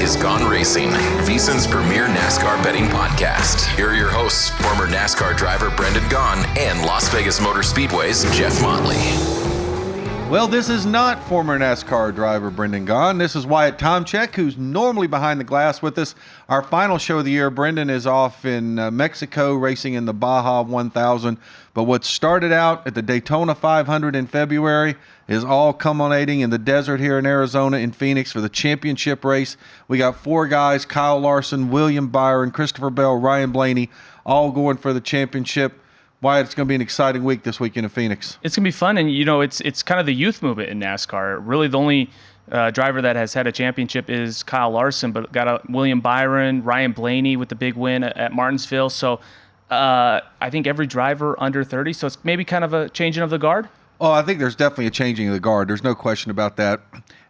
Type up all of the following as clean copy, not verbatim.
is Gone Racin, VSiN's premier NASCAR betting podcast. Here are your hosts, former NASCAR driver Brendan Gaughan and Las Vegas Motor Speedway's Jeff Motley. Well, this is not former NASCAR driver Brendan Gaughan. This is Wyatt Tomchek, who's normally behind the glass with us. Our final show of the year, Brendan is off in Mexico racing in the Baja 1000. But what started out at the Daytona 500 in February is all culminating in the desert here in Arizona in Phoenix for the championship race. We got four guys, Kyle Larson, William Byron, Christopher Bell, Ryan Blaney, all going for the championship. Wyatt, it's going to be an exciting week this weekend in Phoenix. It's going to be fun, and it's kind of the youth movement in NASCAR. Really, the only driver that has had a championship is Kyle Larson, but got William Byron, Ryan Blaney with the big win at Martinsville. So I think every driver under 30, so it's maybe kind of a changing of the guard. Oh, I think there's definitely a changing of the guard. There's no question about that.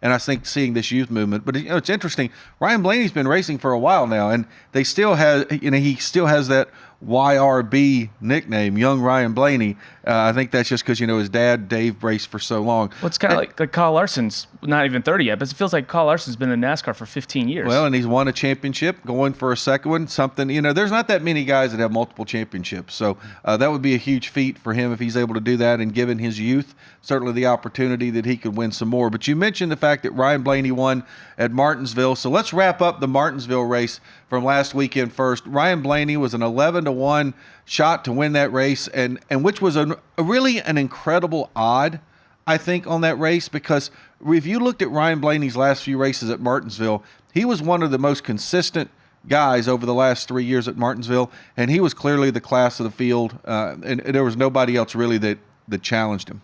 And I think seeing this youth movement, but it's interesting. Ryan Blaney's been racing for a while now, and they still have, he still has that YRB nickname, Young Ryan Blaney. I think that's just because, his dad, Dave, raced for so long. Well, it's kind of like Kyle Larson's not even 30 yet, but it feels like Kyle Larson's been in NASCAR for 15 years. Well, and he's won a championship, going for a second one, something, there's not that many guys that have multiple championships. So that would be a huge feat for him if he's able to do that, and given his youth, certainly the opportunity that he could win some more. But you mentioned the fact that Ryan Blaney won at Martinsville. So let's wrap up the Martinsville race from last weekend first. Ryan Blaney was an 11-1 shot to win that race, and which was really an incredible odd, I think, on that race, because if you looked at Ryan Blaney's last few races at Martinsville, he was one of the most consistent guys over the last 3 years at Martinsville, and he was clearly the class of the field, and there was nobody else really that challenged him.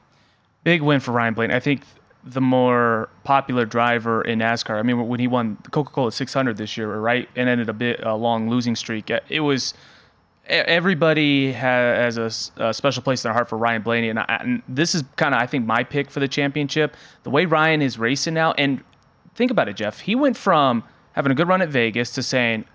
Big win for Ryan Blaney. I think the more popular driver in NASCAR. I mean, when he won the Coca-Cola 600 this year, right, and ended a long losing streak, it was everybody has a special place in their heart for Ryan Blaney, and this is kind of, I think, my pick for the championship. The way Ryan is racing now, and think about it, Jeff. He went from having a good run at Vegas to saying,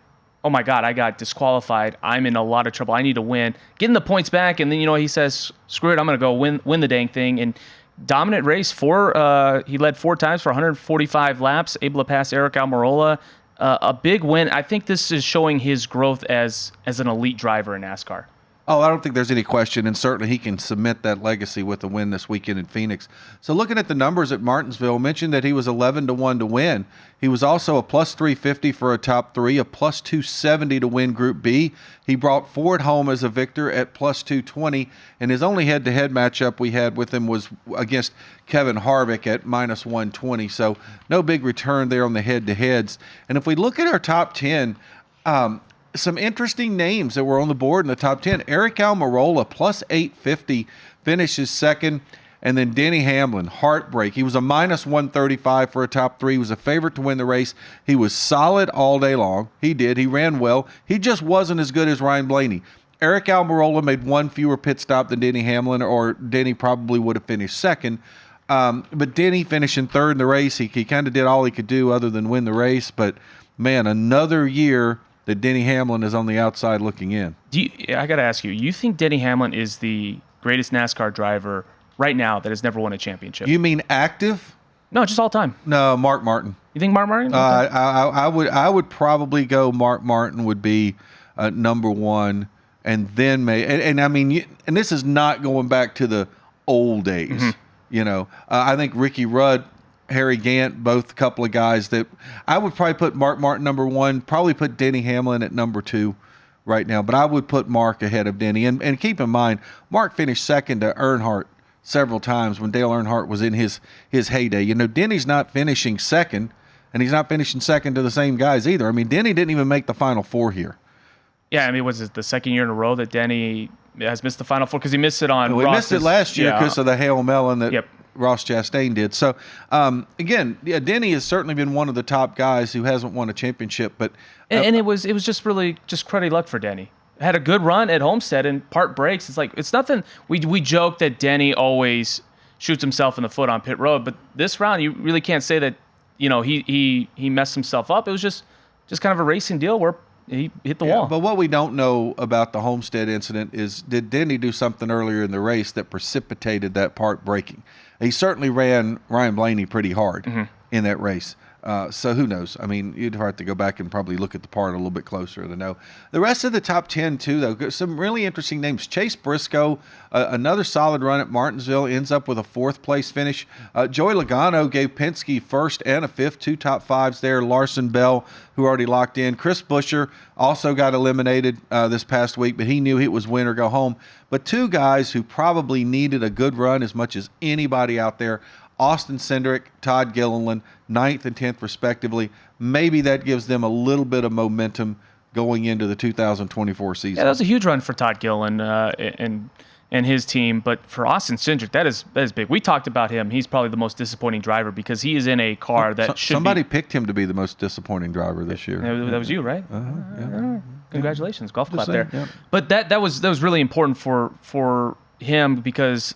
"Oh my God, I got disqualified. I'm in a lot of trouble. I need to win." Getting the points back, and then he says, "Screw it, I'm going to go win the dang thing." And dominant race. He led 4 times for 145 laps, able to pass Eric Almirola. A big win. I think this is showing his growth as an elite driver in NASCAR. Oh, I don't think there's any question, and certainly he can cement that legacy with a win this weekend in Phoenix. So looking at the numbers at Martinsville, mentioned that he was 11-1 to win. He was also a plus 350 for a top 3, a plus 270 to win Group B. He brought Ford home as a victor at plus 220, and his only head-to-head matchup we had with him was against Kevin Harvick at minus 120. So no big return there on the head-to-heads. And if we look at our top 10, some interesting names that were on the board in the top 10. Eric Almirola, plus 850, finishes second. And then Denny Hamlin, heartbreak. He was a minus 135 for a top 3. He was a favorite to win the race. He was solid all day long. He did. He ran well. He just wasn't as good as Ryan Blaney. Eric Almirola made one fewer pit stop than Denny Hamlin, or Denny probably would have finished second. But Denny finishing third in the race. He kind of did all he could do other than win the race. But, man, another year that Denny Hamlin is on the outside looking in. I got to ask you, you think Denny Hamlin is the greatest NASCAR driver right now that has never won a championship? You mean active? No, just all time. No, Mark Martin. You think Mark Martin? I would probably go Mark Martin would be number one, and then and I mean, and this is not going back to the old days. Mm-hmm. I think Ricky Rudd, Harry Gant, both a couple of guys that I would probably put Mark Martin number one, probably put Denny Hamlin at number 2 right now, but I would put Mark ahead of Denny. And keep in mind, Mark finished second to Earnhardt several times when Dale Earnhardt was in his heyday. Denny's not finishing second, and he's not finishing second to the same guys either. I mean, Denny didn't even make the Final Four here. Yeah, I mean, was it the second year in a row that Denny has missed the Final Four? Because he missed it on We missed it last year because of the Hail Melon that Ross Chastain did. So, again, Denny has certainly been one of the top guys who hasn't won a championship. But and it was just really just cruddy luck for Denny. Had a good run at Homestead and part breaks. It's nothing. We joke that Denny always shoots himself in the foot on pit road, but this round you really can't say that he messed himself up. It was just kind of a racing deal where he hit the wall. But what we don't know about the Homestead incident is, did Denny do something earlier in the race that precipitated that part breaking? He certainly ran Ryan Blaney pretty hard in that race. So who knows? I mean, you'd have to go back and probably look at the part a little bit closer to know. The rest of the top 10, too, though, some really interesting names. Chase Briscoe, another solid run at Martinsville, ends up with a 4th-place finish. Joey Logano gave Penske 1st and a 5th, 2 top 5s there. Larson Bell, who already locked in. Chris Buescher also got eliminated this past week, but he knew it was win or go home. But 2 guys who probably needed a good run as much as anybody out there, Austin Cindric, Todd Gilliland, 9th and 10th respectively. Maybe that gives them a little bit of momentum going into the 2024 season. Yeah, that was a huge run for Todd Gilliland and his team. But for Austin Cindric, that is big. We talked about him. He's probably the most disappointing driver because he is in a car that somebody picked him to be the most disappointing driver this year. That was you, right? Yeah. Congratulations, golf clap there. Yeah. But that was really important for him because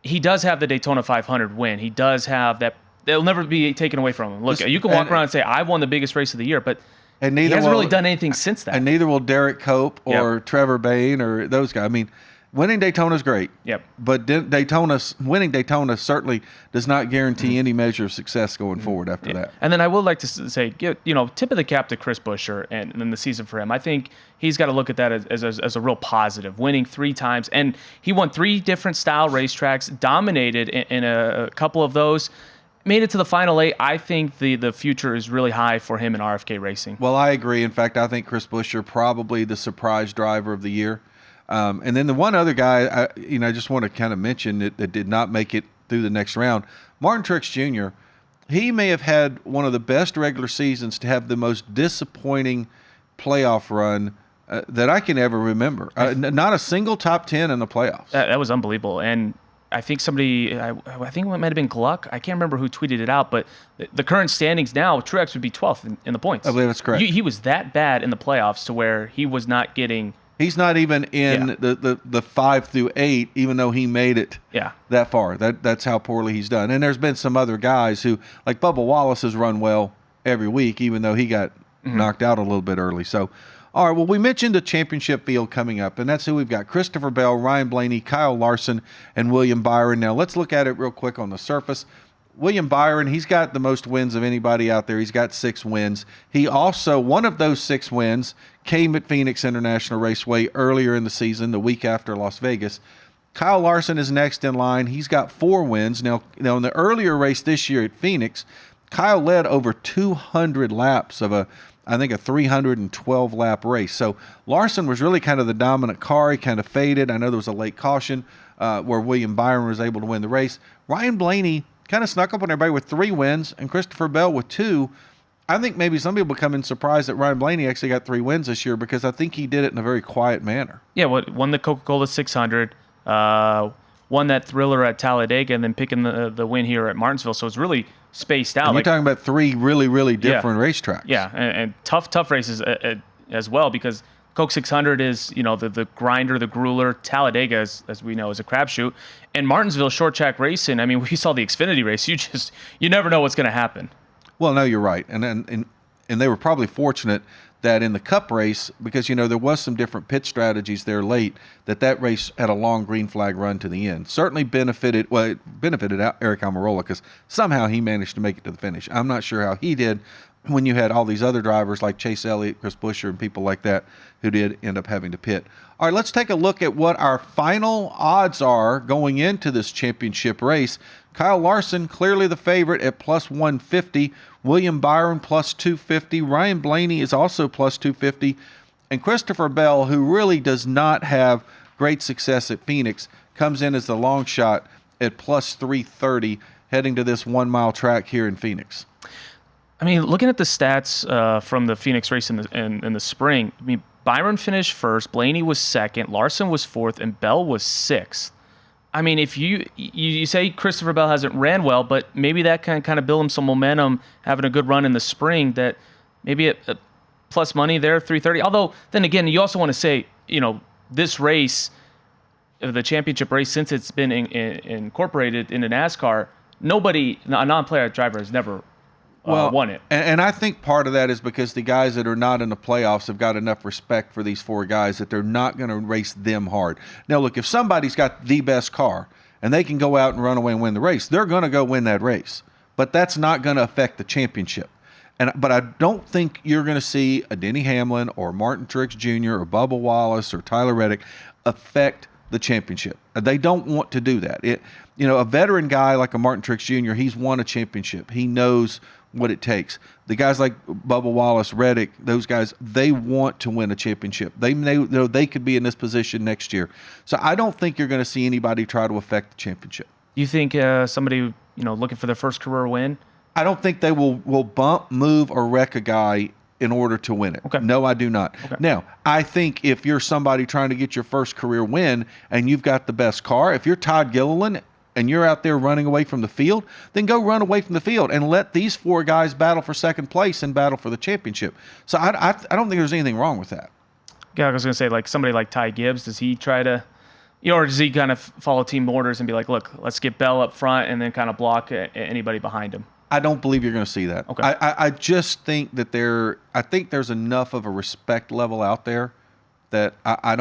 he does have the Daytona 500 win. He does have that. They'll never be taken away from him. Look, you can walk around and say, I won the biggest race of the year, but he hasn't really done anything since that. And neither will Derek Cope or Trevor Bayne or those guys. I mean, winning Daytona is great. Yep. But winning Daytona certainly does not guarantee any measure of success going forward after that. And then I would like to say, tip of the cap to Chris Buescher and then the season for him. I think he's got to look at that as a real positive, winning 3 times. And he won 3 different style racetracks, dominated in a couple of those, made it to the final 8. I think the future is really high for him in RFK racing. Well, I agree. In fact, I think Chris Buescher probably the surprise driver of the year. And then the one other guy, I just want to kind of mention that did not make it through the next round, Martin Truex Jr., he may have had one of the best regular seasons to have the most disappointing playoff run that I can ever remember. Not a single top 10 in the playoffs. That was unbelievable. And I think I think it might have been Gluck. I can't remember who tweeted it out, but the current standings now, Truex would be 12th in the points. I believe that's correct. He was that bad in the playoffs to where he was not getting... He's not even in the 5 through 8, even though he made it that far. That's how poorly he's done. And there's been some other guys who, like Bubba Wallace, has run well every week, even though he got knocked out a little bit early. So, all right, well, we mentioned the championship field coming up, and that's who we've got. Christopher Bell, Ryan Blaney, Kyle Larson, and William Byron. Now, let's look at it real quick on the surface. William Byron, he's got the most wins of anybody out there. He's got 6 wins. He also, one of those 6 wins came at Phoenix International Raceway earlier in the season, the week after Las Vegas. Kyle Larson is next in line. He's got 4 wins. Now in the earlier race this year at Phoenix, Kyle led over 200 laps of I think a 312-lap race. So Larson was really kind of the dominant car. He kind of faded. I know there was a late caution where William Byron was able to win the race. Ryan Blaney kind of snuck up on everybody with 3 wins, and Christopher Bell with 2. I think maybe some people come in surprised that Ryan Blaney actually got 3 wins this year because I think he did it in a very quiet manner. Yeah, won the Coca-Cola 600, won that thriller at Talladega, and then picking the win here at Martinsville. So it's really spaced out. And you're talking about 3 really, really different racetracks. Yeah, and tough races as well because Coke 600 is, the grinder, the grueler. Talladega, as we know, is a crapshoot. And Martinsville short track racing, I mean, we saw the Xfinity race. You never know what's going to happen. Well, no, you're right. And they were probably fortunate that in the Cup race, because, there was some different pit strategies there late, that race had a long green flag run to the end. Certainly benefited Eric Almirola because somehow he managed to make it to the finish. I'm not sure how he did when you had all these other drivers like Chase Elliott, Chris Buescher, and people like that who did end up having to pit. All right, let's take a look at what our final odds are going into this championship race. Kyle Larson, clearly the favorite at plus 150. William Byron, plus 250. Ryan Blaney is also plus 250. And Christopher Bell, who really does not have great success at Phoenix, comes in as the long shot at plus 330, heading to this 1-mile track here in Phoenix. I mean, looking at the stats from the Phoenix race in the spring, I mean, Byron finished first, Blaney was second, Larson was fourth, and Bell was sixth. I mean, if you say Christopher Bell hasn't ran well, but maybe that can kind of build him some momentum, having a good run in the spring, that maybe a plus money there, 330. Although, then again, you also want to say, this race, the championship race, since it's been incorporated into NASCAR, a non-player driver has never won it. And I think part of that is because the guys that are not in the playoffs have got enough respect for these 4 guys that they're not going to race them hard. Now, look, if somebody's got the best car and they can go out and run away and win the race, they're going to go win that race. but that's not going to affect the championship. But I don't think you're going to see a Denny Hamlin or Martin Truex Jr. or Bubba Wallace or Tyler Reddick affect the championship. They don't want to do that. A veteran guy like a Martin Truex Jr., he's won a championship. He knows what it takes. The guys like Bubba Wallace, Reddick, those guys, they want to win a championship. They know they could be in this position next year. So I don't think you're going to see anybody try to affect the championship. You think somebody looking for their first career win? I don't think they will bump, move, or wreck a guy in order to win it. Okay. No, I do not. Okay. Now, I think if you're somebody trying to get your first career win and you've got the best car, if you're Todd Gilliland and you're out there running away from the field, then go run away from the field and let these 4 guys battle for second place and battle for the championship. So I don't think there's anything wrong with that. Yeah, I was going to say, like somebody like Ty Gibbs, does he try to, or does he kind of follow team orders and be like, look, let's get Bell up front and then kind of block anybody behind him? I don't believe you're going to see that. Okay. I just think that there's enough of a respect level out there that I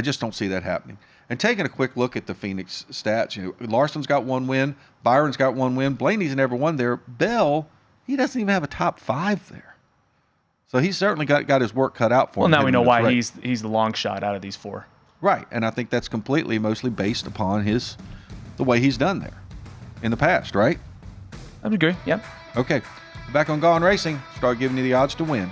just don't see that happening. And taking a quick look at the Phoenix stats, Larson's got 1 win, Byron's got 1 win, Blaney's never won there. Bell, he doesn't even have a top 5 there. So he's certainly got his work cut out for him. Well, now we know why he's the long shot out of these 4. Right, and I think that's mostly based upon the way he's done there in the past, right? I would agree, yeah. Okay, back on Gone Racing, start giving you the odds to win.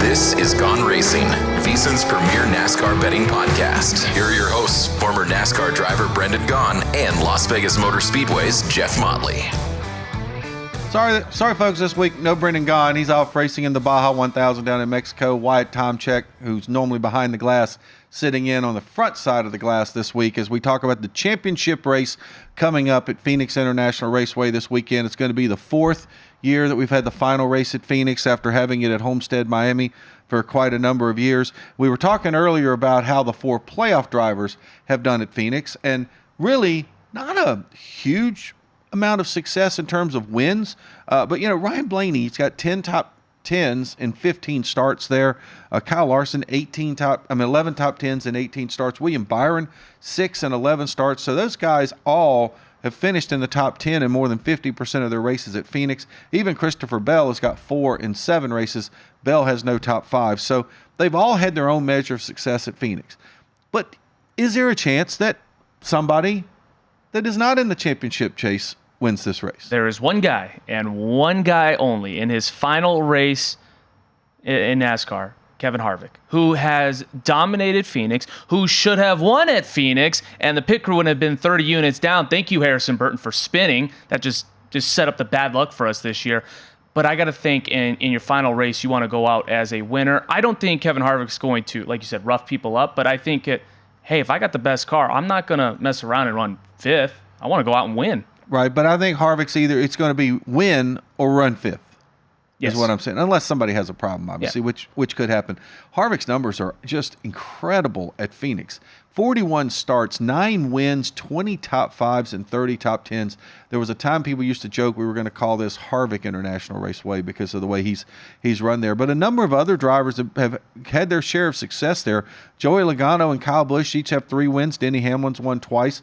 This is Gone Racing, VSiN's premier NASCAR betting podcast. Here are your hosts, former NASCAR driver Brendan Gaughan and Las Vegas Motor Speedway's Jeff Motley. Sorry, folks, this week, no Brendan Gaughan. He's off racing in the Baja 1000 down in Mexico. Wyatt Tomchek, who's normally behind the glass, sitting in on the front side of the glass this week as we talk about the championship race coming up at Phoenix International Raceway this weekend. It's going to be the 4th year that we've had the final race at Phoenix after having it at Homestead, Miami for quite a number of years. We were talking earlier about how the 4 playoff drivers have done at Phoenix, and really not a huge amount of success in terms of wins. But Ryan Blaney, he's got 10 top 10s in 15 starts there. Kyle Larson, 11 top 10s in 18 starts. William Byron, 6 and 11 starts. So those guys all have finished in the top 10 in more than 50% of their races at Phoenix. Even Christopher Bell has got 4 in 7 races. Bell has no top 5. So they've all had their own measure of success at Phoenix. But is there a chance that somebody that is not in the championship chase wins this race? There is one guy, and one guy only, in his final race in NASCAR, Kevin Harvick, who has dominated Phoenix, who should have won at Phoenix, and the pit crew would have been 30 units down. Thank you, Harrison Burton, for spinning. That just set up the bad luck for us this year. But I got to think in your final race, you want to go out as a winner. I don't think Kevin Harvick's going to, like you said, rough people up, but I think hey, if I got the best car, I'm not going to mess around and run 5th. I want to go out and win. Right, but I think Harvick's it's going to be win or run 5th. Yes. Is what I'm saying. Unless somebody has a problem, obviously, which could happen. Harvick's numbers are just incredible at Phoenix. 41 starts, 9 wins, 20 top 5s, and 30 top 10s. There was a time people used to joke we were going to call this Harvick International Raceway because of the way he's run there. But a number of other drivers have had their share of success there. Joey Logano and Kyle Busch each have 3 wins. Denny Hamlin's won twice.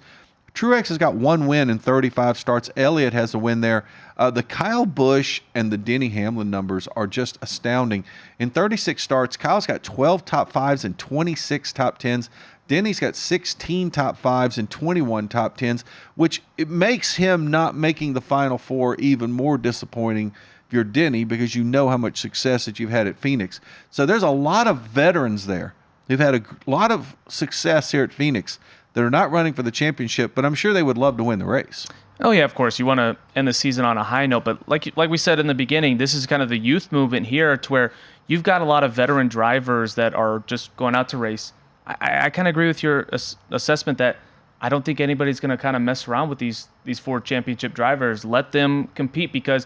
Truex has got 1 win in 35 starts. Elliott has a win there. The Kyle Busch and the Denny Hamlin numbers are just astounding. In 36 starts, Kyle's got 12 top 5s and 26 top 10s. Denny's got 16 top 5s and 21 top 10s, which it makes him not making the Final 4 even more disappointing if you're Denny, because you know how much success that you've had at Phoenix. So there's a lot of veterans there who've had a lot of success here at Phoenix that are not running for the championship, but I'm sure they would love to win the race. Oh, yeah, of course. You want to end the season on a high note, but like we said in the beginning, this is kind of the youth movement here to where you've got a lot of veteran drivers that are just going out to race. I kind of agree with your assessment that I don't think anybody's going to kind of mess around with these 4 championship drivers. Let them compete, because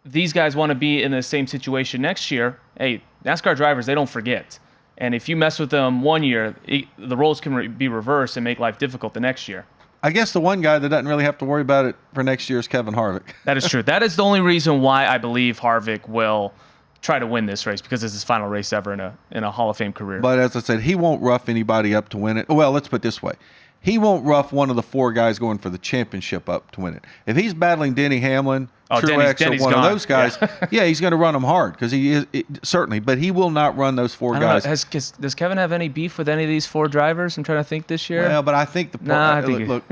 these guys want to be in the same situation next year, hey, NASCAR drivers, they don't forget. And if you mess with them one year, the roles can be reversed and make life difficult the next year. I guess the one guy that doesn't really have to worry about it for next year is Kevin Harvick. That is true. That is the only reason why I believe Harvick will try to win this race, because it's his final race ever in a Hall of Fame career. But as I said, he won't rough anybody up to win it. Well, let's put it this way. He won't rough one of the 4 guys going for the championship up to win it. If he's battling Denny Hamlin, Truex, or one of those guys, yeah, he's going to run them hard because he is certainly. But he will not run those 4 guys. Does Kevin have any beef with any of these 4 drivers? I'm trying to think this year. Well, but I think look,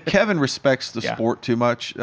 Kevin respects the sport too much.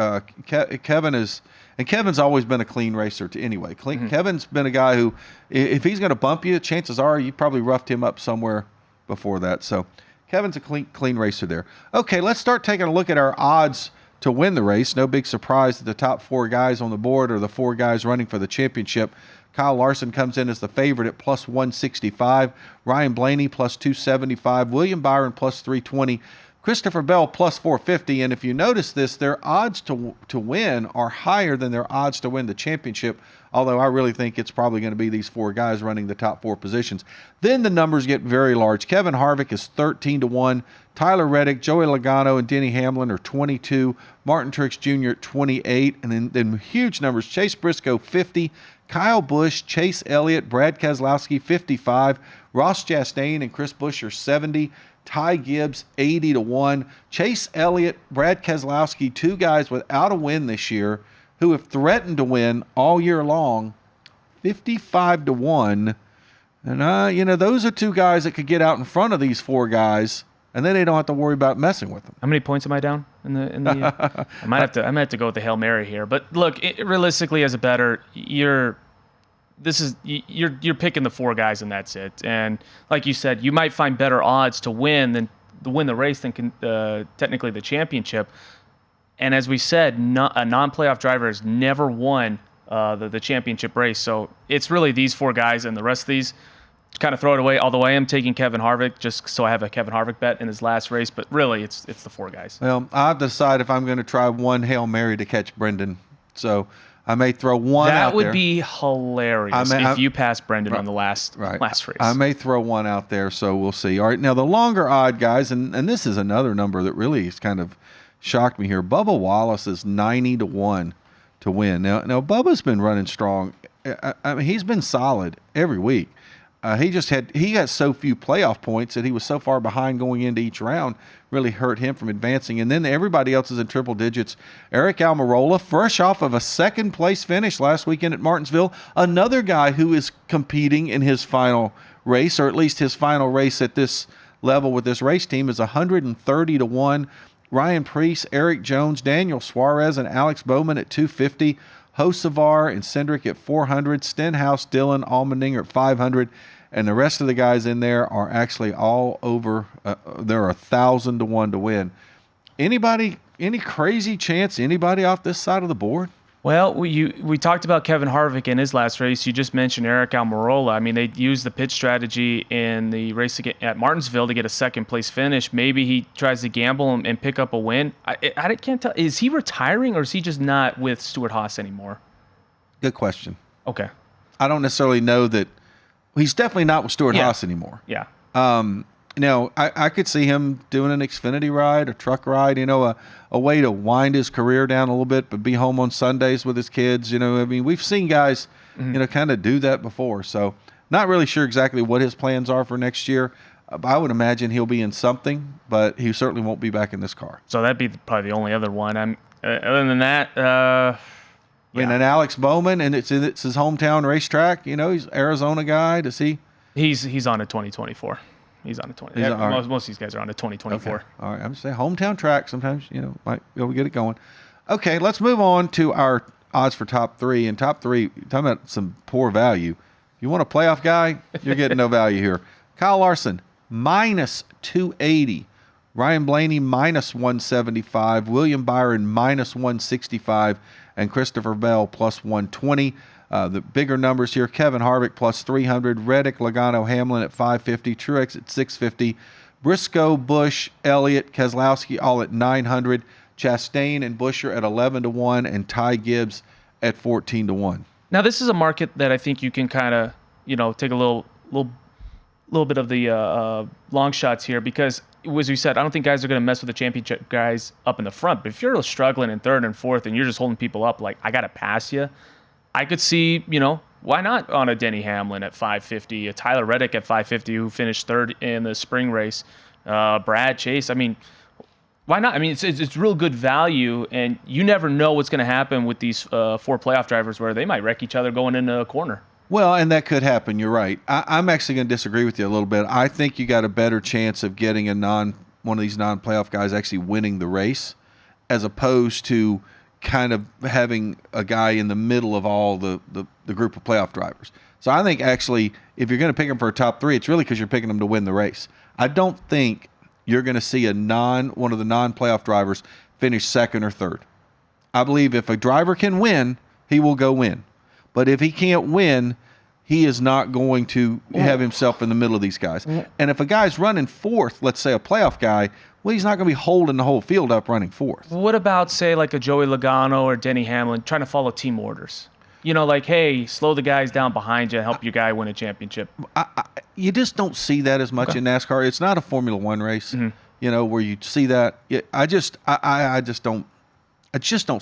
Kevin is. And Kevin's always been a clean racer anyway. Kevin's been a guy who, if he's going to bump you, chances are you probably roughed him up somewhere before that. So Kevin's a clean racer there. Okay, let's start taking a look at our odds to win the race. No big surprise that the top 4 guys on the board are the 4 guys running for the championship. Kyle Larson comes in as the favorite at plus 165. Ryan Blaney plus 275. William Byron plus 320. Christopher Bell plus 450, and if you notice this, their odds to win are higher than their odds to win the championship, although I really think it's probably going to be these 4 guys running the top 4 positions. Then the numbers get very large. Kevin Harvick is 13-1. Tyler Reddick, Joey Logano, and Denny Hamlin are 22. Martin Truex Jr. at 28, and then huge numbers. Chase Briscoe 50. Kyle Busch, Chase Elliott, Brad Keselowski 55. Ross Chastain and Chris Buescher 70. Ty Gibbs, 80-1. Chase Elliott, Brad Keselowski, 2 guys without a win this year who have threatened to win all year long, 55-1. And, those are 2 guys that could get out in front of these 4 guys, and then they don't have to worry about messing with them. How many points am I down in the I might have to go with the Hail Mary here. But look, realistically, as a bettor, you're picking the 4 guys and that's it. And like you said, you might find better odds to win the race than technically the championship. And as we said, a non-playoff driver has never won the championship race. So it's really these 4 guys, and the rest of these kind of throw it away. Although I am taking Kevin Harvick just so I have a Kevin Harvick bet in his last race. But really, it's the 4 guys. Well, I have to decide if I'm going to try one Hail Mary to catch Brendan. So I may throw one out there. That would be hilarious if you pass Brendan on the last race. I may throw one out there, so we'll see. All right, now the longer odd guys, and this is another number that really has kind of shocked me here. Bubba Wallace is 90-1 to win. Now Bubba's been running strong. I mean, he's been solid every week. He got so few playoff points that he was so far behind going into each round, really hurt him from advancing. And then everybody else is in triple digits. Eric Almirola, fresh off of a 2nd place finish last weekend at Martinsville, another guy who is competing in his final race, or at least his final race at this level with this race team, is 130-1. Ryan Preece, Eric Jones, Daniel Suarez, and Alex Bowman at 250. Hocevar and Cindric at 400. Stenhouse, Dillon, Allmendinger at 500. And the rest of the guys in there are actually all over. They're 1,000-1 to win. Any crazy chance anybody off this side of the board? Well, we talked about Kevin Harvick in his last race. You just mentioned Eric Almirola. I mean, they used the pitch strategy in the race at Martinsville to get a 2nd place finish. Maybe he tries to gamble and pick up a win. I can't tell. Is he retiring, or is he just not with Stewart-Haas anymore? Good question. Okay. I don't necessarily know that. He's definitely not with Stewart-Haas anymore. Yeah. I could see him doing an Xfinity ride, a truck ride, a way to wind his career down a little bit, but be home on Sundays with his kids. I mean, we've seen guys, kind of do that before. So not really sure exactly what his plans are for next year. I would imagine he'll be in something, but he certainly won't be back in this car. So that'd be probably the only other one. Other than that, and Alex Bowman, and it's his hometown racetrack. He's an Arizona guy. Does he? He's on a 2024. He's on a 20. Most of these guys are on a 2024. Okay. All right. I'm just saying hometown track. Sometimes might be able to get it going. Okay, let's move on to our odds for top 3. And top 3, talking about some poor value. If you want a playoff guy, you're getting no value here. Kyle Larson minus 280. Ryan Blaney minus 175. William Byron minus 165. And Christopher Bell plus 120. The bigger numbers here, Kevin Harvick plus 300, Reddick, Logano, Hamlin at 550, Truex at 650, Briscoe, Busch, Elliott, Keselowski all at 900, Chastain and Buescher at 11-1, and Ty Gibbs at 14-1. Now, this is a market that I think you can kind of, take a little bit of the long shots here because, as we said, I don't think guys are going to mess with the championship guys up in the front. But if you're struggling in third and fourth and you're just holding people up like, I got to pass you, I could see, why not on a Denny Hamlin at 550, a Tyler Reddick at 550 who finished third in the spring race, Brad Chase. I mean, why not? I mean, it's real good value, and you never know what's going to happen with these 4 playoff drivers where they might wreck each other going into a corner. Well, and that could happen. You're right. I'm actually going to disagree with you a little bit. I think you got a better chance of getting one of these non-playoff guys actually winning the race, as opposed to kind of having a guy in the middle of all the group of playoff drivers. So I think actually, if you're going to pick them for a top 3, it's really because you're picking them to win the race. I don't think you're going to see one of the non-playoff drivers finish second or third. I believe if a driver can win, he will go win. But if he can't win, he is not going to have himself in the middle of these guys. And if a guy's running fourth, let's say a playoff guy, well, he's not going to be holding the whole field up running fourth. What about, say, like a Joey Logano or Denny Hamlin trying to follow team orders? Like, hey, slow the guys down behind you, help your guy win a championship. You just don't see that as much in NASCAR. It's not a Formula One race, where you see that. I just don't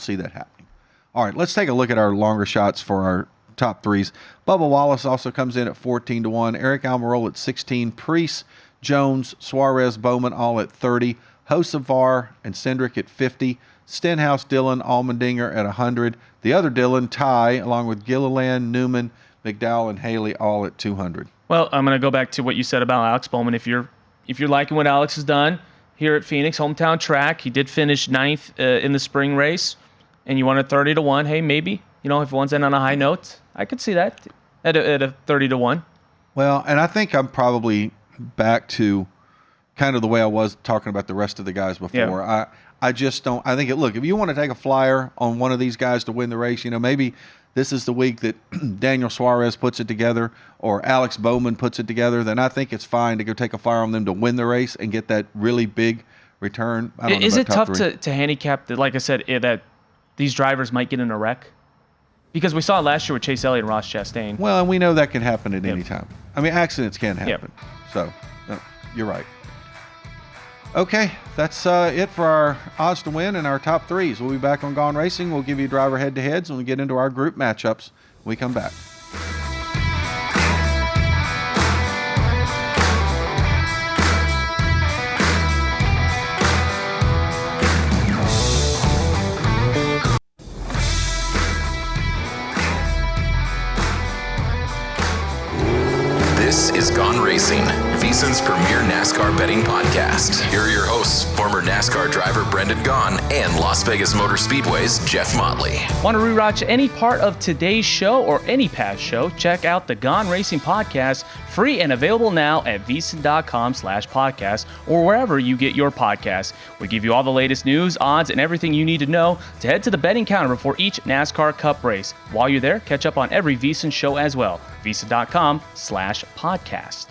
see that happening. All right, let's take a look at our longer shots for our top 3s. Bubba Wallace also comes in at 14-1. Eric Almirola at 16. Preece, Jones, Suarez, Bowman all at 30. Hocevar and Cindric at 50. Stenhouse, Dillon, Allmendinger at 100. The other Dillon, Ty, along with Gilliland, Newman, McDowell, and Haley all at 200. Well, I'm going to go baback to what you said about Alex Bowman. If you're liking what Alex has done here at Phoenix, hometown track, he did finish 9th in the spring race, and you wanted 30-1. Hey, maybe, if one's in on a high note, I could see that at a 30-1. Well, and I think I'm probably back to kind of the way I was talking about the rest of the guys before. Yeah. I just don't. I think look, if you want to take a flyer on one of these guys to win the race, maybe this is the week that Daniel Suarez puts it together or Alex Bowman puts it together, then I think it's fine to go take a flyer on them to win the race and get that really big return. I don't know is about it tough top to handicap that, like I said, that these drivers might get in a wreck? Because we saw it last year with Chase Elliott and Ross Chastain. Well, and we know that can happen at any time. I mean, accidents can happen. So, no, you're right. Okay, that's it for our odds to win and our top 3s. We'll be back on Gone Racing. We'll give you driver head-to-heads when we get into our group matchups when we come back. This is Gone Racing, VSiN's premier NASCAR betting podcast. Here are your hosts, former NASCAR driver Brendan Gaughan and Las Vegas Motor Speedway's Jeff Motley. Want to rewatch any part of today's show or any past show? Check out the Gone Racing podcast, free and available now at VSiN.com/podcast or wherever you get your podcasts. We give you all the latest news, odds, and everything you need to know to head to the betting counter before each NASCAR Cup race. While you're there, catch up on every VSiN show as well. VSiN.com/podcast.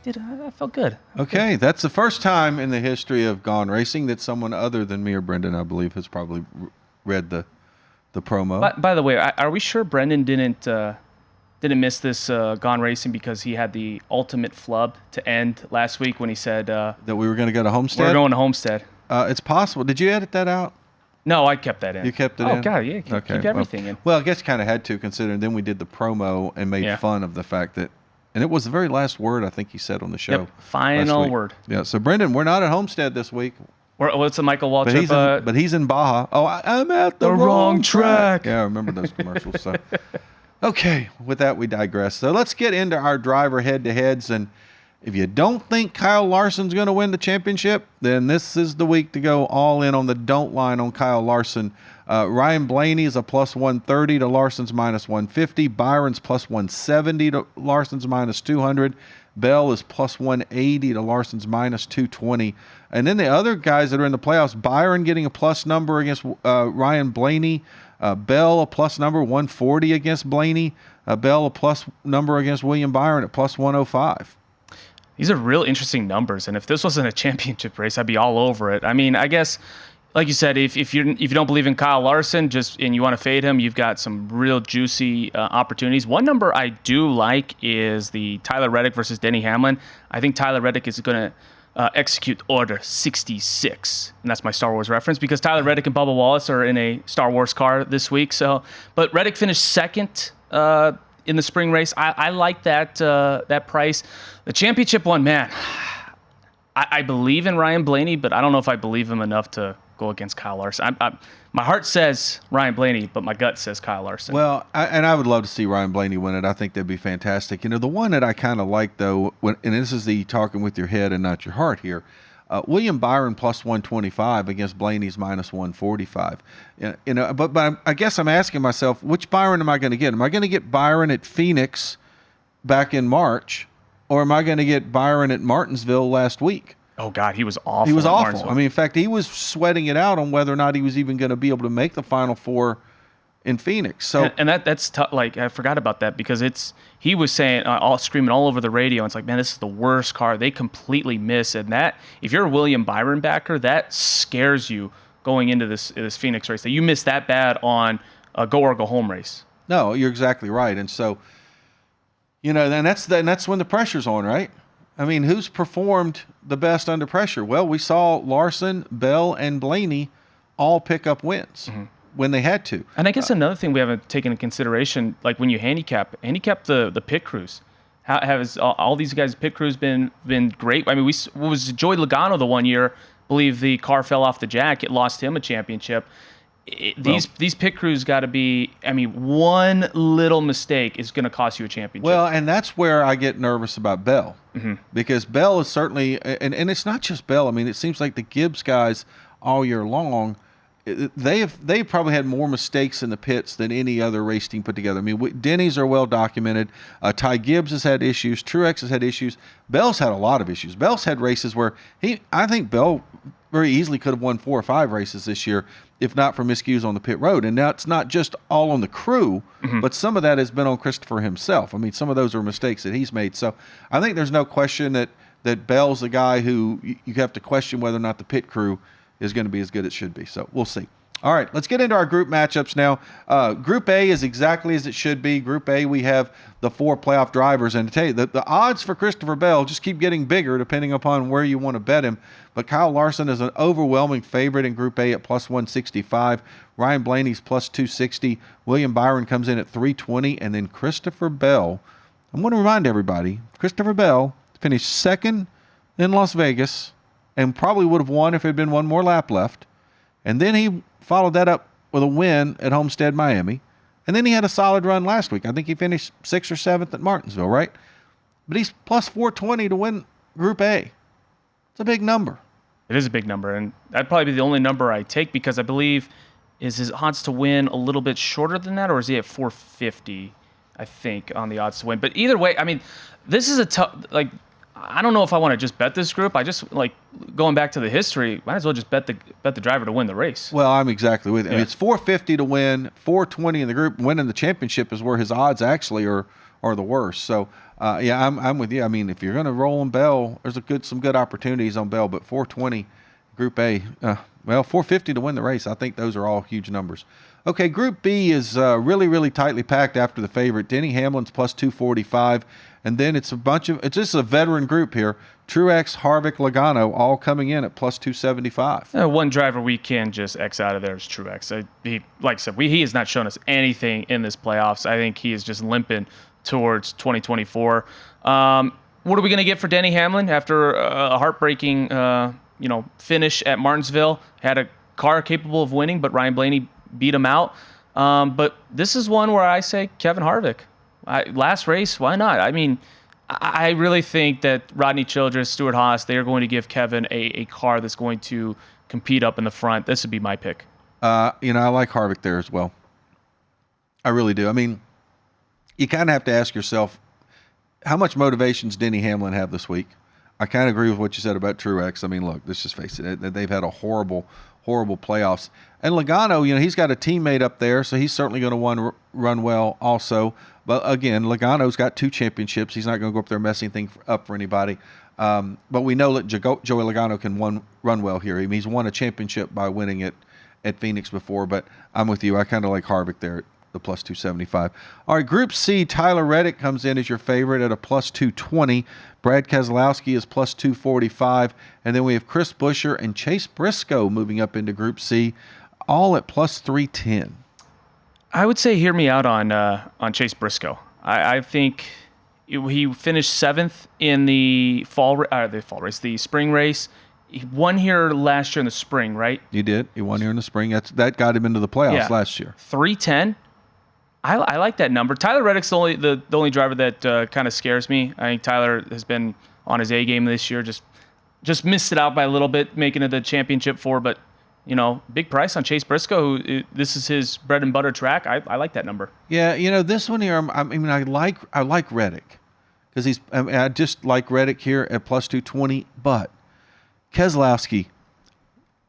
I felt good. Okay, that's the first time in the history of Gone Racing that someone other than me or Brendan, I believe, has probably read the promo. By the way, are we sure Brendan didn't miss this Gone Racing because he had the ultimate flub to end last week when he said that we were going to go to Homestead? We're going to Homestead. It's possible. Did you edit that out? No, I kept that in. You kept it in? Oh, God, yeah. Keep everything in. Well, I guess kind of had to, considering then we did the promo and made fun of the fact that, and it was the very last word I think he said on the show. Yep, final word. Yeah, so Brendan, we're not at Homestead this week. What's the Michael Waltrip? But he's in Baja. Oh, I'm at the wrong track. Yeah, I remember those commercials. So, okay, with that, we digress. So let's get into our driver head-to-heads, and if you don't think Kyle Larson's going to win the championship, then this is the week to go all in on the don't line on Kyle Larson. Ryan Blaney is a plus 130 to Larson's minus 150. Byron's plus 170 to Larson's minus 200. Bell is plus 180 to Larson's minus 220. And then the other guys that are in the playoffs, Byron getting a plus number against Ryan Blaney. Bell a plus number 140 against Blaney. Bell a plus number against William Byron at plus 105. These are real interesting numbers, and if this wasn't a championship race, I'd be all over it. I mean, I guess like you said, if you don't believe in Kyle Larson, and you want to fade him, you've got some real juicy opportunities. One number I do like is the Tyler Reddick versus Denny Hamlin. I think Tyler Reddick is going to execute Order 66, and that's my Star Wars reference because Tyler Reddick and Bubba Wallace are in a Star Wars car this week. But Reddick finished second in the spring race. I like that price. The championship one, man. I believe in Ryan Blaney, but I don't know if I believe him enough to go against Kyle Larson. My heart says Ryan Blaney, but my gut says Kyle Larson. Well, I would love to see Ryan Blaney win it. I think that'd be fantastic. The one that I kind of like, though, and this is the talking with your head and not your heart here, William Byron plus 125 against Blaney's minus 145. But I guess I'm asking myself, which Byron am I going to get? Am I going to get Byron at Phoenix back in March, or am I going to get Byron at Martinsville last week? Oh, God, he was awful. He was awful. I mean, in fact, he was sweating it out on whether or not he was even going to be able to make the Final Four in Phoenix. So, and that's tough. Like, I forgot about that because he was saying, screaming all over the radio. It's like, man, this is the worst car. They completely miss. And that, if you're a William Byron backer, that scares you going into this Phoenix race. That you miss that bad on a go or go home race. No, you're exactly right. And so, then that's when the pressure's on, right? I mean, who's performed the best under pressure? Well, we saw Larson, Bell, and Blaney all pick up wins when they had to. And I guess another thing we haven't taken into consideration, like when you handicap the pit crews. Has all these guys' pit crews been great? I mean, was Joey Logano the one year? I believe the car fell off the jack. It lost him a championship. These pit crews got to be. I mean, one little mistake is going to cost you a championship. Well, and that's where I get nervous about Bell, because Bell is certainly, and it's not just Bell. I mean, it seems like the Gibbs guys all year long, they've probably had more mistakes in the pits than any other race team put together. I mean, Denny's are well documented. Ty Gibbs has had issues. Truex has had issues. Bell's had a lot of issues. Bell's had races where I think Bell very easily could have won 4 or 5 races this year if not for miscues on the pit road. And now it's not just all on the crew, but some of that has been on Christopher himself. I mean, some of those are mistakes that he's made. So I think there's no question that Bell's a guy who you have to question whether or not the pit crew is going to be as good as it should be. So we'll see. All right, let's get into our group matchups now. Group A is exactly as it should be. Group A, we have the 4 playoff drivers. And to tell you, the odds for Christopher Bell just keep getting bigger depending upon where you want to bet him. But Kyle Larson is an overwhelming favorite in Group A at plus 165. Ryan Blaney's plus 260. William Byron comes in at 320. And then Christopher Bell, I'm going to remind everybody, Christopher Bell finished second in Las Vegas and probably would have won if there had been one more lap left. And then he followed that up with a win at Homestead, Miami. And then he had a solid run last week. I think he finished 6th or 7th at Martinsville, right? But he's plus 420 to win Group A. It's a big number. It is a big number, and that'd probably be the only number I take because I believe is his odds to win a little bit shorter than that, or is he at 450, I think, on the odds to win. But either way, I mean, this is a tough, like, I don't know if I want to just bet this group. I just, like, going back to the history, might as well just bet the driver to win the race. Well, I'm exactly with you. I mean, it's 450 to win, 420 in the group. Winning the championship is where his odds actually are the worst. So, yeah, I'm with you. I mean, if you're going to roll on Bell, there's some good opportunities on Bell, but 420 Group A, 450 to win the race. I think those are all huge numbers. Okay, Group B is really, really tightly packed after the favorite. Denny Hamlin's plus 245. And then it's just a veteran group here. Truex, Harvick, Logano all coming in at plus 275. One driver we can just X out of there is Truex. Like I said, he has not shown us anything in this playoffs. I think he is just limping towards 2024. What are we going to get for Denny Hamlin after a heartbreaking finish at Martinsville? Had a car capable of winning, but Ryan Blaney beat him out. But this is one where I say Kevin Harvick. Last race, why not? I mean, I really think that Rodney Childress, Stuart Haas, they are going to give Kevin a car that's going to compete up in the front. This would be my pick. I like Harvick there as well. I really do. I mean, you kind of have to ask yourself, how much motivation does Denny Hamlin have this week? I kind of agree with what you said about Truex. I mean, look, let's just face it. They've had a horrible, horrible playoffs. And Logano, he's got a teammate up there, so he's certainly going to run well also. But again, Logano's got 2 championships. He's not going to go up there messing things up for anybody. But we know that Joey Logano can run well here. I mean, he's won a championship by winning it at Phoenix before, but I'm with you. I kind of like Harvick there at the plus 275. All right, Group C, Tyler Reddick comes in as your favorite at a plus 220. Brad Keselowski is plus 245. And then we have Chris Buescher and Chase Briscoe moving up into Group C, all at plus 310. I would say hear me out on Chase Briscoe. I think he finished 7th in the the spring race. He won here last year in the spring, right? He did. He won here in the spring. That got him into the playoffs last year. 310. I like that number. Tyler Reddick's the only driver that kind of scares me. I think Tyler has been on his A game this year. Just missed it out by a little bit, making it the championship 4, but. Big price on Chase Briscoe. This is his bread and butter track. I like that number. Yeah, this one here. I like Reddick because I just like Reddick here at plus 220. But Keselowski,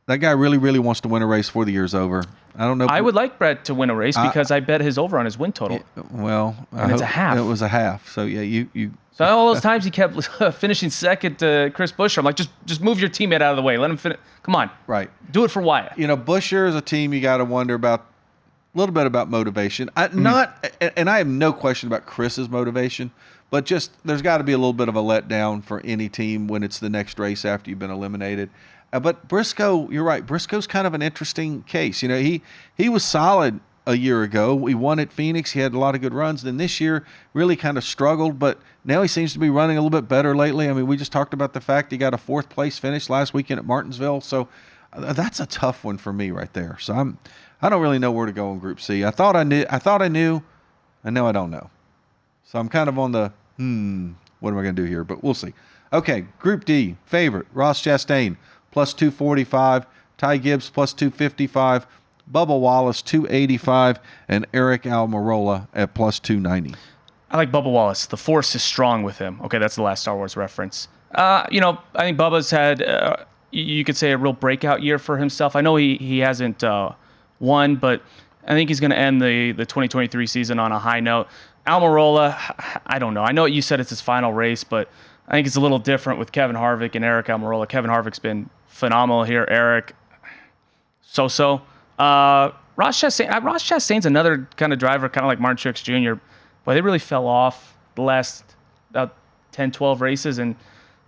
that guy really, really wants to win a race before the year's over. I don't know. I would like Brett to win a race because I bet his over on his win total. It's a half. It was a half. So yeah, you. So all those times he kept finishing second to Chris Buescher. I'm like, just move your teammate out of the way. Let him finish. Come on. Right. Do it for Wyatt. Buescher is a team you got to wonder about a little bit about motivation. And I have no question about Chris's motivation, but just there's got to be a little bit of a letdown for any team when it's the next race after you've been eliminated. But Briscoe, you're right. Briscoe's kind of an interesting case. He was solid a year ago. He won at Phoenix. He had a lot of good runs. Then this year really kind of struggled, but now he seems to be running a little bit better lately. I mean, we just talked about the fact he got a 4th place finish last weekend at Martinsville. So that's a tough one for me right there. So I don't really know where to go in Group C. I thought I knew, and now I don't know. So I'm kind of on the what am I going to do here? But we'll see. Okay, Group D, favorite Ross Chastain plus 245, Ty Gibbs plus 255. Bubba Wallace, 285, and Eric Almirola at plus 290. I like Bubba Wallace. The force is strong with him. Okay, that's the last Star Wars reference. I think Bubba's had, you could say, a real breakout year for himself. I know he hasn't won, but I think he's going to end the 2023 season on a high note. Almirola, I don't know. I know you said it's his final race, but I think it's a little different with Kevin Harvick and Eric Almirola. Kevin Harvick's been phenomenal here. Eric, so-so. Ross Chastain's another kind of driver, kind of like Martin Truex Jr. Boy, they really fell off the last about 10, 12 races and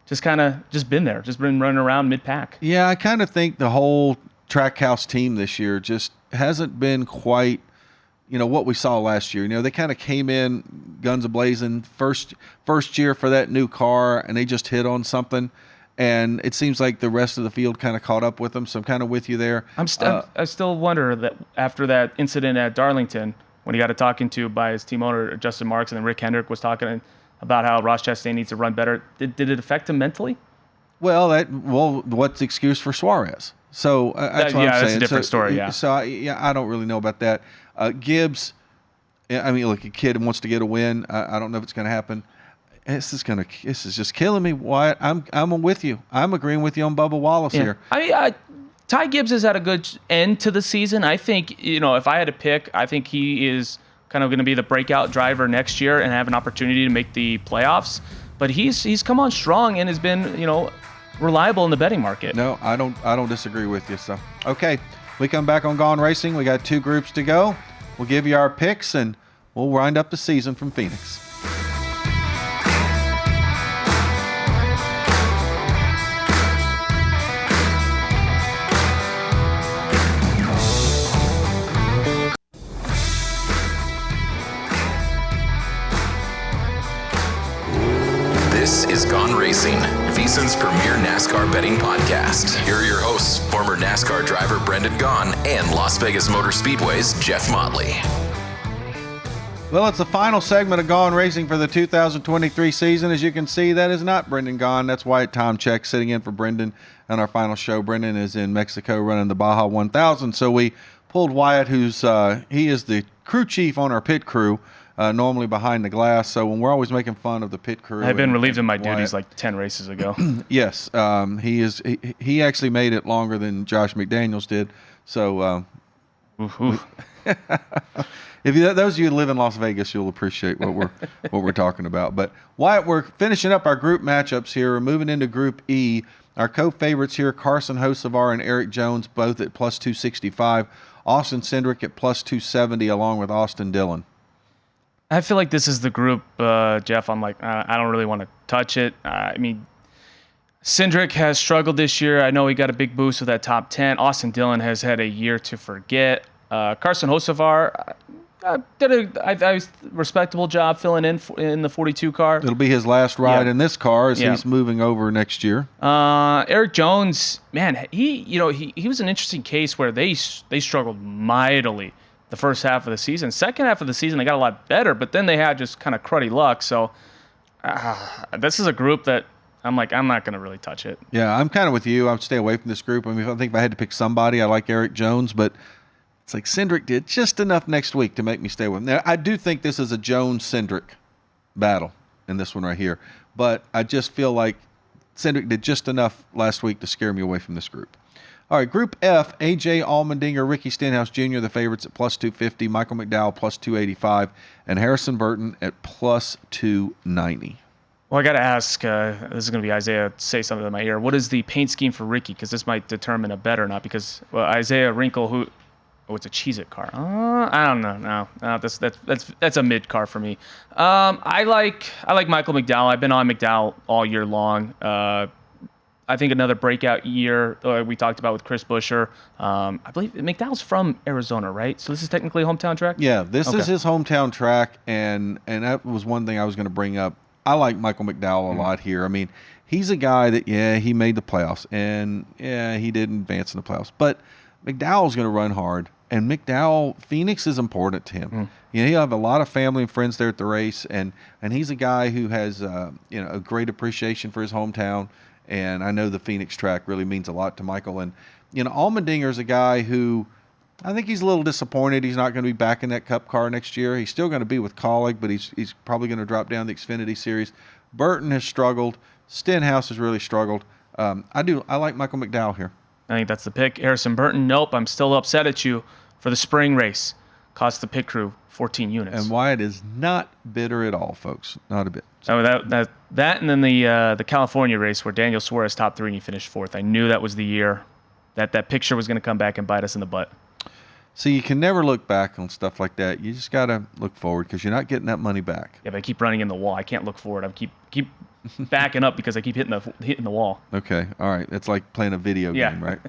just been there, just been running around mid-pack. Yeah, I kind of think the whole Trackhouse team this year just hasn't been quite, what we saw last year. They kind of came in guns a-blazing, first year for that new car, and they just hit on something. And it seems like the rest of the field kind of caught up with them, so I'm kind of with you there. I still wonder that after that incident at Darlington, when he got talking to by his team owner, Justin Marks, and then Rick Hendrick was talking about how Ross Chastain needs to run better. Did it affect him mentally? Well, what's the excuse for Suarez? So that's what I'm saying. That's a different story, yeah. So, I don't really know about that. Gibbs, I mean, look, a kid wants to get a win. I don't know if it's going to happen. This is just killing me, Wyatt. I'm with you. I'm agreeing with you on Bubba Wallace here. Ty Gibbs has had a good end to the season. I think, if I had to pick, I think he is kind of going to be the breakout driver next year and have an opportunity to make the playoffs. But he's come on strong and has been, reliable in the betting market. No, I don't disagree with you. So, okay, we come back on Gone Racing. We got 2 groups to go. We'll give you our picks and we'll wind up the season from Phoenix. This is Gone Racing, VSiN's premier NASCAR betting podcast. Here are your hosts, former NASCAR driver Brendan Gaughan and Las Vegas Motor Speedway's Jeff Motley. Well, it's the final segment of Gone Racing for the 2023 season. As you can see, that is not Brendan Gaughan. That's Wyatt Tomchek sitting in for Brendan on our final show. Brendan is in Mexico running the Baja 1000. So we pulled Wyatt, he is the crew chief on our pit crew. normally behind the glass. So when we're always making fun of the pit crew, I've been relieved of my Wyatt, duties like 10 races ago. Yes, he actually made it longer than Josh McDaniels did. So if those of you who live in Las Vegas, you'll appreciate what we're talking about. But Wyatt, we're finishing up our group matchups here. We're moving into Group E. Our co-favorites here: Carson Hocevar and Eric Jones, both at plus 265. Austin Cindric at plus 270, along with Austin Dillon. I feel like this is the group, Jeff. I'm like, I don't really want to touch it. I mean, Cindric has struggled this year. I know he got a big boost with that top 10. Austin Dillon has had a year to forget. Carson Hocevar did a respectable job filling in the 42 car. It'll be his last ride in this car as he's moving over next year. Eric Jones, man, he was an interesting case where they struggled mightily the first half of the season. Second half of the season, they got a lot better, but then they had just kind of cruddy luck. So this is a group that I'm like, I'm not going to really touch it. Yeah, I'm kind of with you. I'd stay away from this group. I mean, I think if I had to pick somebody, I like Eric Jones, but it's like Cindric did just enough next week to make me stay with him. Now, I do think this is a Jones-Cindric battle in this one right here, but I just feel like Cindric did just enough last week to scare me away from this group. All right, Group F, A.J. Allmendinger, Ricky Stenhouse Jr., the favorites at plus 250, Michael McDowell plus 285, and Harrison Burton at plus 290. Well, I got to ask, this is going to be Isaiah say something in my ear. What is the paint scheme for Ricky? Because this might determine a bet or not. Because Isaiah Wrinkle, it's a Cheez-It car. I don't know. No, that's a mid car for me. I like Michael McDowell. I've been on McDowell all year long. I think another breakout year we talked about with Chris Buescher. I believe McDowell's from Arizona, right? So this is technically a hometown track? Yeah, this is his hometown track, and that was one thing I was going to bring up. I like Michael McDowell a lot here. I mean, he's a guy that, he made the playoffs, and, he didn't advance in the playoffs. But McDowell's going to run hard, and Phoenix is important to him. He'll have a lot of family and friends there at the race, and he's a guy who has, a great appreciation for his hometown. And I know the Phoenix track really means a lot to Michael. And, Allmendinger's a guy who I think he's a little disappointed he's not going to be back in that Cup car next year. He's still going to be with Colleague, but he's probably going to drop down the Xfinity Series. Burton has struggled. Stenhouse has really struggled. I like Michael McDowell here. I think that's the pick. Harrison Burton, nope. I'm still upset at you for the spring race. Cost the pit crew 14 units. And Wyatt is not bitter at all, folks. Not a bit. So that and then the California race where Daniel Suarez top 3 and he finished 4th. I knew that was the year that picture was going to come back and bite us in the butt. See, you can never look back on stuff like that. You just got to look forward because you're not getting that money back. Yeah, but I keep running in the wall. I can't look forward. I keep backing up because I keep hitting the wall. Okay, all right. It's like playing a video game, right?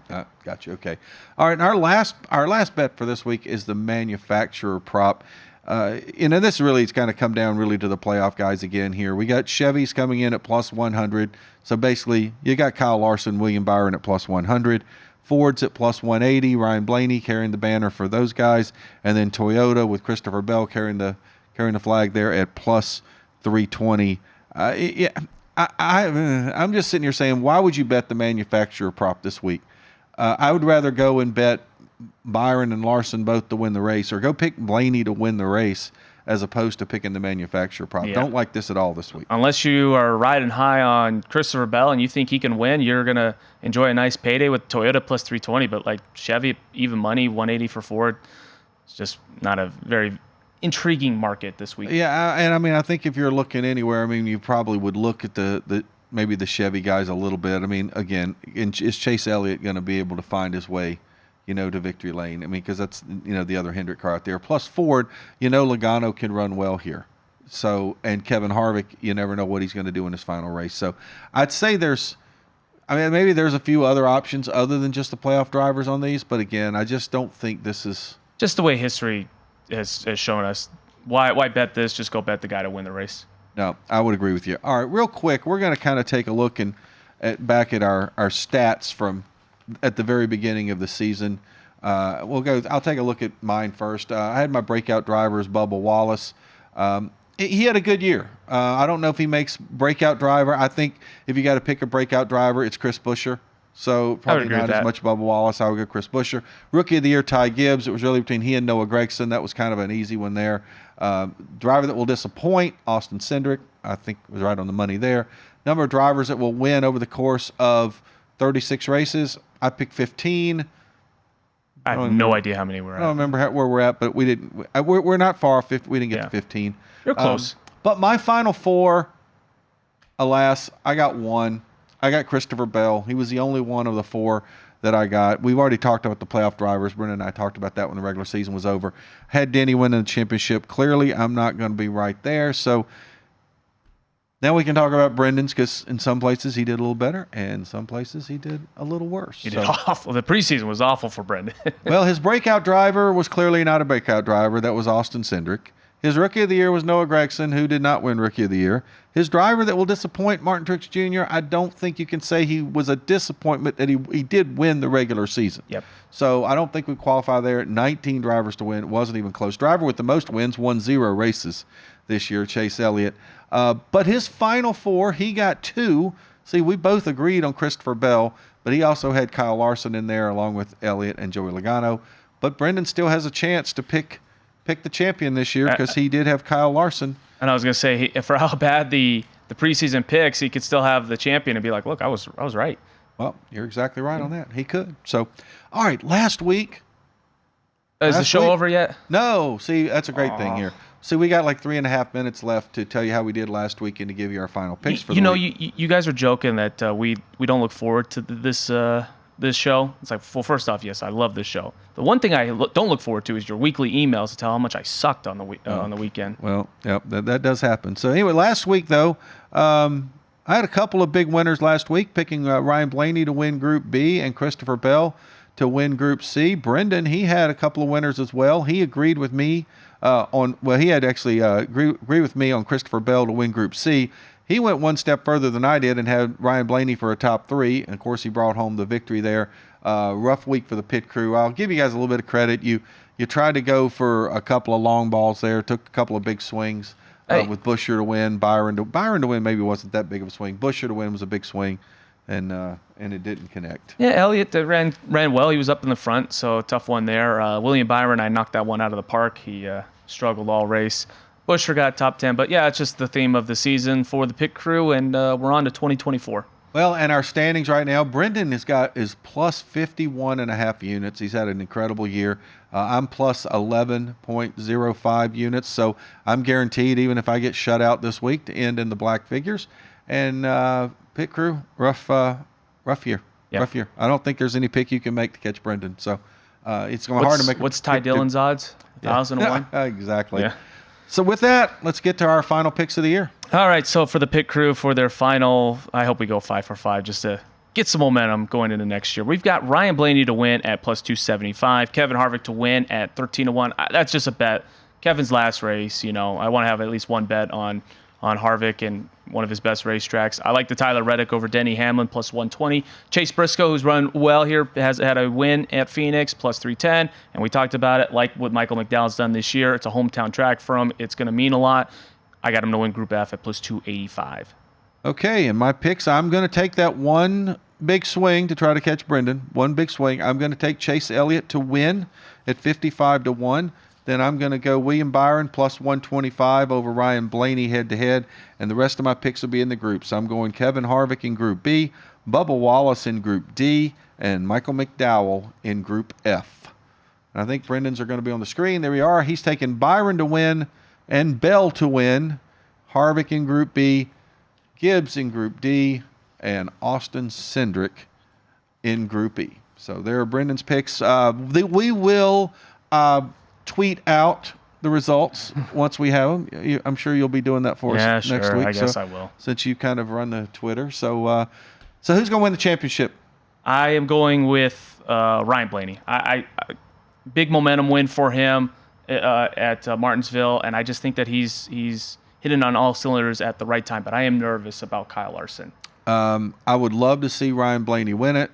Got you. Okay. All right. And our last bet for this week is the manufacturer prop. This really has kind of come down really to the playoff guys again here. We got Chevys coming in at plus 100. So basically, you got Kyle Larson, William Byron at plus 100. Ford's at plus 180. Ryan Blaney carrying the banner for those guys, and then Toyota with Christopher Bell carrying the flag there at plus 320. I'm just sitting here saying, why would you bet the manufacturer prop this week? I would rather go and bet Byron and Larson both to win the race, or go pick Blaney to win the race, as opposed to picking the manufacturer prop. Yeah. Don't like this at all this week. Unless you are riding high on Christopher Bell and you think he can win, you're going to enjoy a nice payday with Toyota plus 320. But like Chevy, even money, 180 for Ford. It's just not a very intriguing market this week. Yeah, and I think if you're looking anywhere, you probably would look at maybe the Chevy guys a little bit. Again, is Chase Elliott going to be able to find his way to victory lane? Because that's, the other Hendrick car out there. Plus Ford, Logano can run well here. So, and Kevin Harvick, you never know what he's going to do in his final race. So I'd say maybe there's a few other options other than just the playoff drivers on these. But again, I just don't think this is. Just the way history has shown us. Why bet this? Just go bet the guy to win the race. No, I would agree with you. All right, real quick, we're going to kind of take a look back at our stats from at the very beginning of the season. I'll take a look at mine first. I had my breakout driver as Bubba Wallace. He had a good year. I don't know if he makes breakout driver. I think if you got to pick a breakout driver, it's Chris Buescher. So probably not as much Bubba Wallace. I would go Chris Buescher. Rookie of the year, Ty Gibbs. It was really between he and Noah Gragson. That was kind of an easy one there. Driver that will disappoint, Austin Cindric, I think was right on the money there. Number of drivers that will win over the course of 36 races, I picked 15. I have no idea how many we're at. I don't remember where we're at, but we didn't. We're not far off. We didn't get to 15. You're close. But my final four, alas, I got one. I got Christopher Bell. He was the only one of the four that I got. We've already talked about the playoff drivers. Brendan and I talked about that when the regular season was over. Had Denny winning the championship. Clearly, I'm not going to be right there. So now we can talk about Brendan's, because in some places he did a little better, and some places he did a little worse. He did awful. The preseason was awful for Brendan. Well, his breakout driver was clearly not a breakout driver. That was Austin Cindric. His Rookie of the Year was Noah Gragson, who did not win Rookie of the Year. His driver that will disappoint, Martin Truex Jr., I don't think you can say he was a disappointment, that he did win the regular season. Yep. So I don't think we qualify there. 19 drivers to win. It wasn't even close. Driver with the most wins won 0 races this year, Chase Elliott. But his final four, he got 2. See, we both agreed on Christopher Bell, but he also had Kyle Larson in there along with Elliott and Joey Logano. But Brendan still has a chance to pick the champion this year, because he did have Kyle Larson. And I was going to say, for how bad the preseason picks, he could still have the champion and be like, look, I was right. Well, you're exactly right on that. He could. So, all right, last week. Is the show over yet? No. See, that's a great thing here. See, we got like 3.5 minutes left to tell you how we did last week and to give you our final picks for the week. You guys are joking that we don't look forward to this show. It's like, well, first off, yes, I love this show. The one thing I don't look forward to is your weekly emails to tell how much I sucked on the weekend. Well, yep, that does happen. So anyway, last week though, I had a couple of big winners last week, picking Ryan Blaney to win Group B and Christopher Bell to win Group C. Brendan, he had a couple of winners as well. He agreed with me he had actually agree with me on Christopher Bell to win Group C. He went one step further than I did and had Ryan Blaney for a top 3. And of course, he brought home the victory there. Rough week for the pit crew. I'll give you guys a little bit of credit. You tried to go for a couple of long balls there, took a couple of big swings with Buescher to win, Byron to win maybe wasn't that big of a swing. Buescher to win was a big swing, and it didn't connect. Yeah, Elliott ran well. He was up in the front, so tough one there. William Byron, I knocked that one out of the park. He struggled all race. Buescher got top 10, but yeah, it's just the theme of the season for the pit crew, and we're on to 2024. Well, and our standings right now, Brendan is plus 51.5 units. He's had an incredible year. I'm plus 11.05 units, so I'm guaranteed, even if I get shut out this week, to end in the black figures. And pit crew, rough year. Yep. Rough year. I don't think there's any pick you can make to catch Brendan. So it's going to be hard to make. What's Ty Dillon's odds? 1,001? Exactly. Yeah. So with that, let's get to our final picks of the year. All right, so for the pit crew, for their final, I hope we go 5 for 5 just to get some momentum going into next year. We've got Ryan Blaney to win at plus 275, Kevin Harvick to win at 13-1. That's just a bet. Kevin's last race, I want to have at least one bet on Harvick and one of his best racetracks. I like the Tyler Reddick over Denny Hamlin, plus 120. Chase Briscoe, who's run well here, has had a win at Phoenix, plus 310. And we talked about it, like what Michael McDowell's done this year. It's a hometown track for him. It's going to mean a lot. I got him to win Group F at plus 285. Okay, and my picks, I'm going to take that one big swing to try to catch Brendan. One big swing. I'm going to take Chase Elliott to win at 55-1. Then I'm going to go William Byron plus 125 over Ryan Blaney head-to-head, and the rest of my picks will be in the group. So I'm going Kevin Harvick in Group B, Bubba Wallace in Group D, and Michael McDowell in Group F. And I think Brendan's are going to be on the screen. There we are. He's taking Byron to win and Bell to win, Harvick in Group B, Gibbs in Group D, and Austin Cindric in Group E. So there are Brendan's picks. We will tweet out the results once we have them. I'm sure you'll be doing that for us next week. I guess I will. Since you kind of run the Twitter. So who's going to win the championship? I am going with Ryan Blaney. I big momentum win for him at Martinsville, and I just think that he's hitting on all cylinders at the right time. But I am nervous about Kyle Larson. I would love to see Ryan Blaney win it,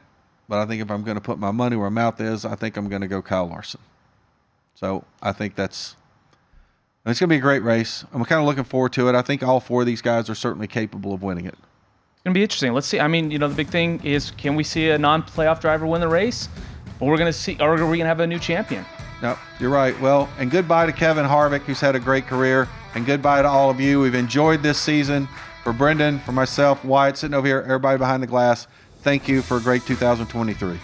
but I think if I'm going to put my money where my mouth is, I think I'm going to go Kyle Larson. So I think it's going to be a great race. I'm kind of looking forward to it. I think all 4 of these guys are certainly capable of winning it. It's going to be interesting. Let's see. I mean, the big thing is, can we see a non-playoff driver win the race? Or we're going to see, or are we going to have a new champion? No, you're right. Well, and goodbye to Kevin Harvick, who's had a great career, and goodbye to all of you. We've enjoyed this season. For Brendan, for myself, Wyatt, sitting over here, everybody behind the glass, thank you for a great 2023.